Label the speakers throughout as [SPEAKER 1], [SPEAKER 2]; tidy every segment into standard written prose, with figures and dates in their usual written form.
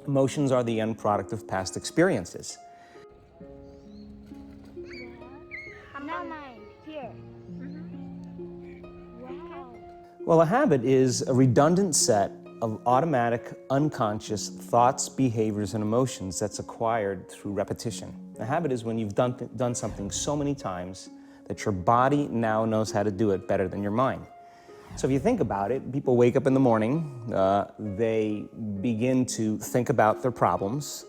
[SPEAKER 1] Emotions are the end product of past experiences.
[SPEAKER 2] Now mine. Here. Wow.
[SPEAKER 1] Well, a habit is a redundant set of automatic, unconscious thoughts, behaviors, and emotions that's acquired through repetition. A habit is when you've done something so many times that your body now knows how to do it better than your mind. So if you think about it, people wake up in the morning, they begin to think about their problems.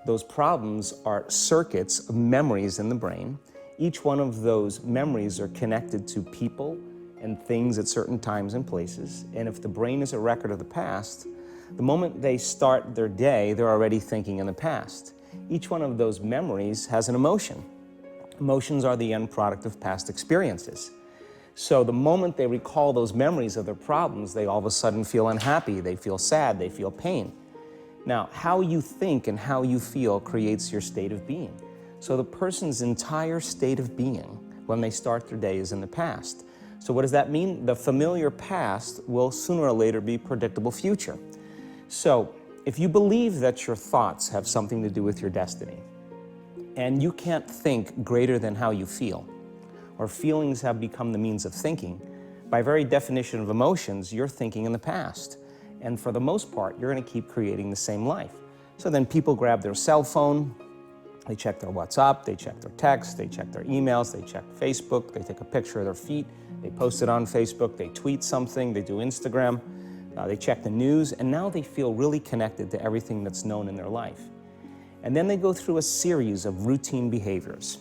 [SPEAKER 1] Those problems are circuits of memories in the brain. Each one of those memories are connected to people and things at certain times and places. And if the brain is a record of the past, the moment they start their day, they're already thinking in the past. Each one of those memories has an emotion. Emotions are the end product of past experiences. So the moment they recall those memories of their problems, they all of a sudden feel unhappy, they feel sad, they feel pain. Now, how you think and how you feel creates your state of being. So the person's entire state of being when they start their day is in the past. So what does that mean? The familiar past will sooner or later be predictable future. So if you believe that your thoughts have something to do with your destiny, and you can't think greater than how you feel, or feelings have become the means of thinking, by very definition of emotions, you're thinking in the past. And for the most part, you're going to keep creating the same life. So then people grab their cell phone, they check their WhatsApp, they check their texts, they check their emails, they check Facebook, they take a picture of their feet, they post it on Facebook, they tweet something, they do Instagram, they check the news, and now they feel really connected to everything that's known in their life. And then they go through a series of routine behaviors.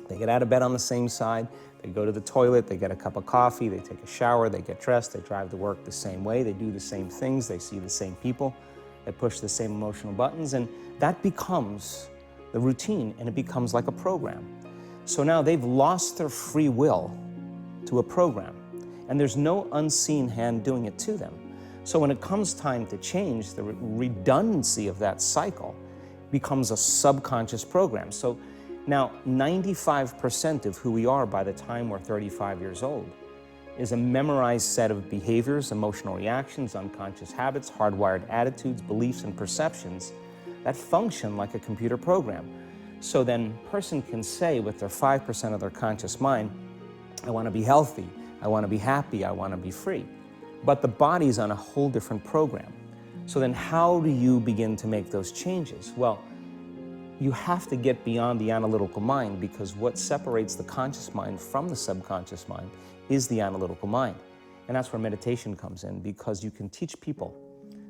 [SPEAKER 1] They get out of bed on the same side, they go to the toilet, they get a cup of coffee, they take a shower, they get dressed, they drive to work the same way, they do the same things, they see the same people, they push the same emotional buttons, and that becomes the routine, and it becomes like a program. So now they've lost their free will to a program, and there's no unseen hand doing it to them. So when it comes time to change, the redundancy of that cycle becomes a subconscious program. So now 95% of who we are by the time we're 35 years old is a memorized set of behaviors, emotional reactions, unconscious habits, hardwired attitudes, beliefs, and perceptions that function like a computer program. So then a person can say with their 5% of their conscious mind, I want to be healthy, I want to be happy, I want to be free. But the body's on a whole different program. So then how do you begin to make those changes? Well, you have to get beyond the analytical mind, because what separates the conscious mind from the subconscious mind is the analytical mind. And that's where meditation comes in, because you can teach people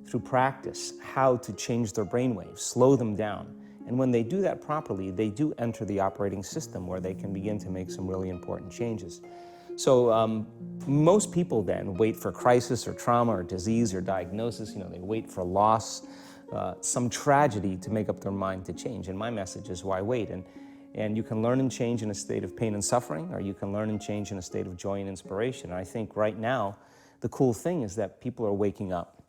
[SPEAKER 1] through practice how to change their brainwaves, slow them down. And when they do that properly, they do enter the operating system where they can begin to make some really important changes. So most people then wait for crisis or trauma or disease or diagnosis. They wait for loss, some tragedy to make up their mind to change. And my message is, why wait? And you can learn and change in a state of pain and suffering, or you can learn and change in a state of joy and inspiration. And I think right now, the cool thing is that people are waking up.